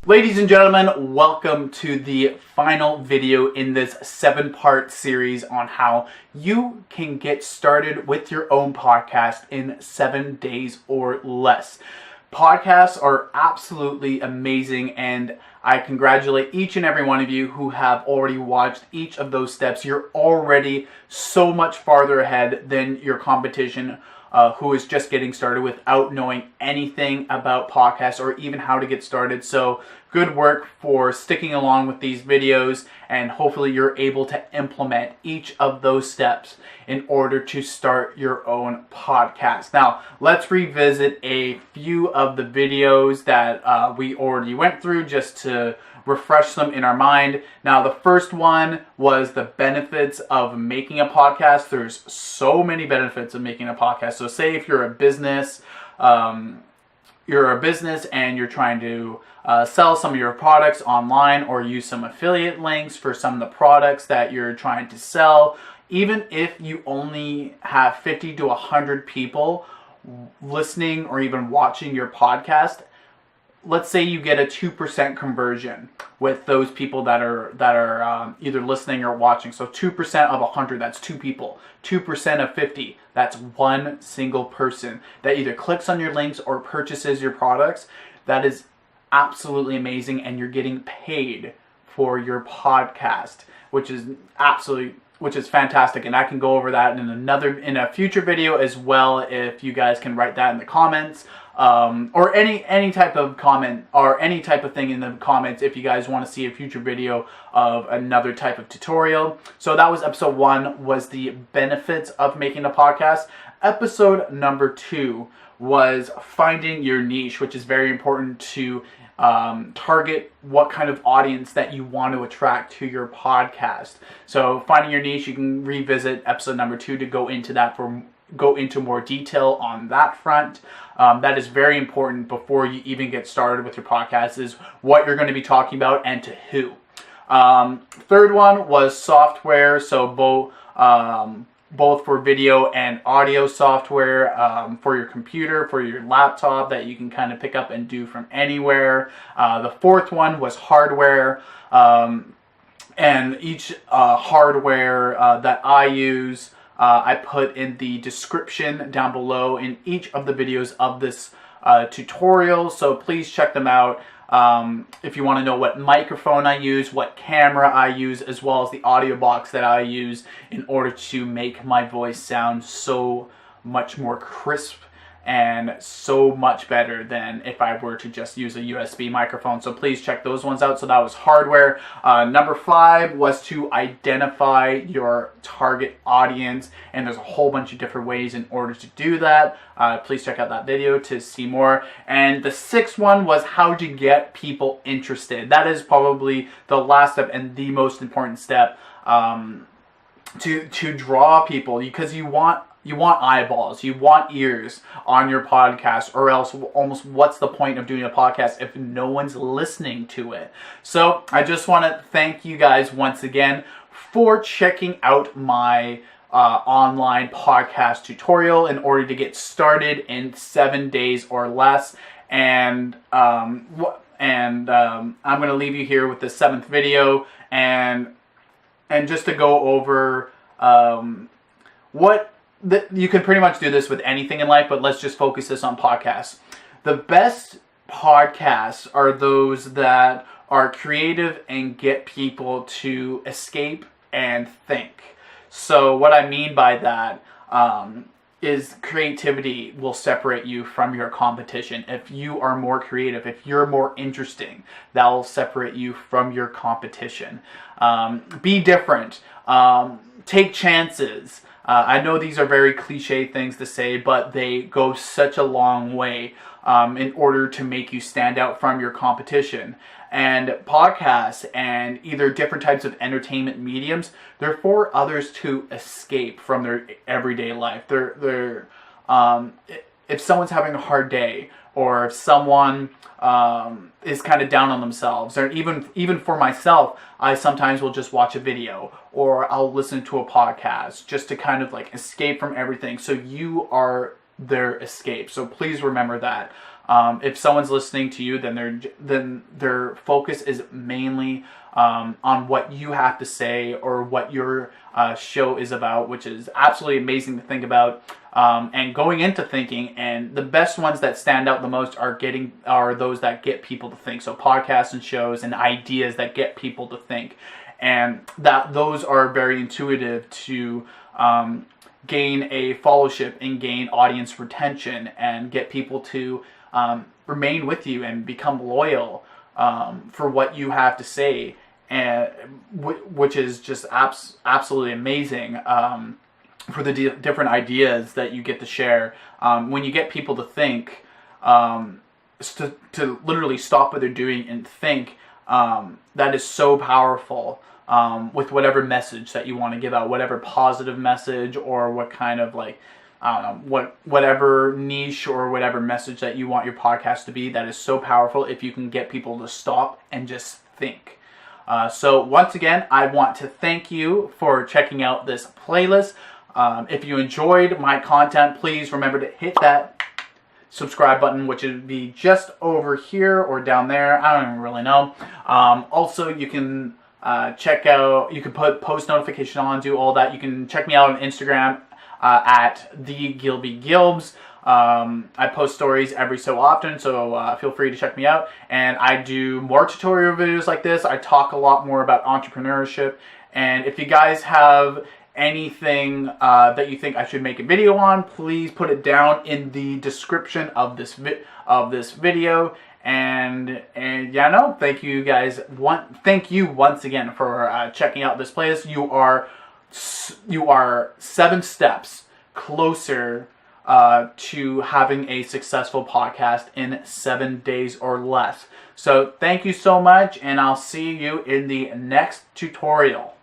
Ladies and gentlemen, welcome to the final video in this 7-part series on how you can get started with your own podcast in 7 days or less. Podcasts are absolutely amazing, and I congratulate each and every one of you who have already watched each of those steps. You're already so much farther ahead than your competition who is just getting started without knowing anything about podcasts or even how to get started. So good work for sticking along with these videos, and hopefully you're able to implement each of those steps in order to start your own podcast. Now, let's revisit a few of the videos that we already went through just to refresh them in our mind. Now, the first one was the benefits of making a podcast. There's so many benefits of making a podcast. So say if you're a business, and you're trying to sell some of your products online or use some affiliate links for some of the products that you're trying to sell. Even if you only have 50 to 100 people listening or even watching your podcast, let's say you get a 2% conversion with those people that are either listening or watching. So 2% of 100, that's 2 people. 2% of 50, that's one single person that either clicks on your links or purchases your products. That is absolutely amazing, and you're getting paid for your podcast, which is fantastic. And I can go over that in a future video as well, if you guys can write that in the comments. Or any type of comment or any type of thing in the comments if you guys want to see a future video of another type of tutorial. So that was episode 1, was the benefits of making a podcast. Episode number 2 was finding your niche, which is very important to target what kind of audience that you want to attract to your podcast. So finding your niche, you can revisit episode number 2 to go into more detail on that front. That is very important before you even get started with your podcast, is what you're going to be talking about and to who. Third one was software. So both for video and audio software for your computer, for your laptop, that you can kind of pick up and do from anywhere. The fourth one was hardware. And each hardware that I use, I put in the description down below in each of the videos of this tutorial, so please check them out. If you want to know what microphone I use, what camera I use, as well as the audio box that I use in order to make my voice sound so much more crisp and so much better than if I were to just use a USB microphone. So please check those ones out. So that was hardware. Number 5 was to identify your target audience, and there's a whole bunch of different ways in order to do that. Please check out that video to see more. And the 6th one was how to get people interested. That is probably the last step and the most important step to draw people, because you want eyeballs, you want ears on your podcast, or else almost what's the point of doing a podcast if no one's listening to it? So I just want to thank you guys once again for checking out my online podcast tutorial in order to get started in 7 days or less. And I'm going to leave you here with the 7th video, and just to go over you can pretty much do this with anything in life, but let's just focus this on podcasts. The best podcasts are those that are creative and get people to escape and think. So what I mean by that is creativity will separate you from your competition. If you are more creative, if you're more interesting, that will separate you from your competition. Be different. Take chances. I know these are very cliche things to say, but they go such a long way in order to make you stand out from your competition. And podcasts and either different types of entertainment mediums, they're for others to escape from their everyday life. If someone's having a hard day, or if someone is kind of down on themselves, or even for myself, I sometimes will just watch a video or I'll listen to a podcast just to kind of like escape from everything. So you are their escape. So please remember that. If someone's listening to you, then their focus is mainly on what you have to say or what your show is about, which is absolutely amazing to think about. And going into thinking, and the best ones that stand out the most are those that get people to think. So podcasts and shows and ideas that get people to think, and that those are very intuitive to gain a followership and gain audience retention and get people to remain with you and become loyal for what you have to say, and which is just absolutely amazing. For the different ideas that you get to share, when you get people to think, to literally stop what they're doing and think, that is so powerful. With whatever message that you want to give out, whatever positive message or what kind of whatever niche or whatever message that you want your podcast to be, that is so powerful if you can get people to stop and just think. So once again, I want to thank you for checking out this playlist. If you enjoyed my content, please remember to hit that subscribe button, which would be just over here or down there. I don't even really know. Also, you can you can put post notification on, do all that. You can check me out on Instagram at @thegilbygilbs. I post stories every so often, so feel free to check me out. And I do more tutorial videos like this. I talk a lot more about entrepreneurship. And if you guys have anything that you think I should make a video on, please put it down in the description of this video. And yeah, no, thank you guys. Thank you once again for checking out this playlist. You are 7 steps closer to having a successful podcast in 7 days or less. So thank you so much, and I'll see you in the next tutorial.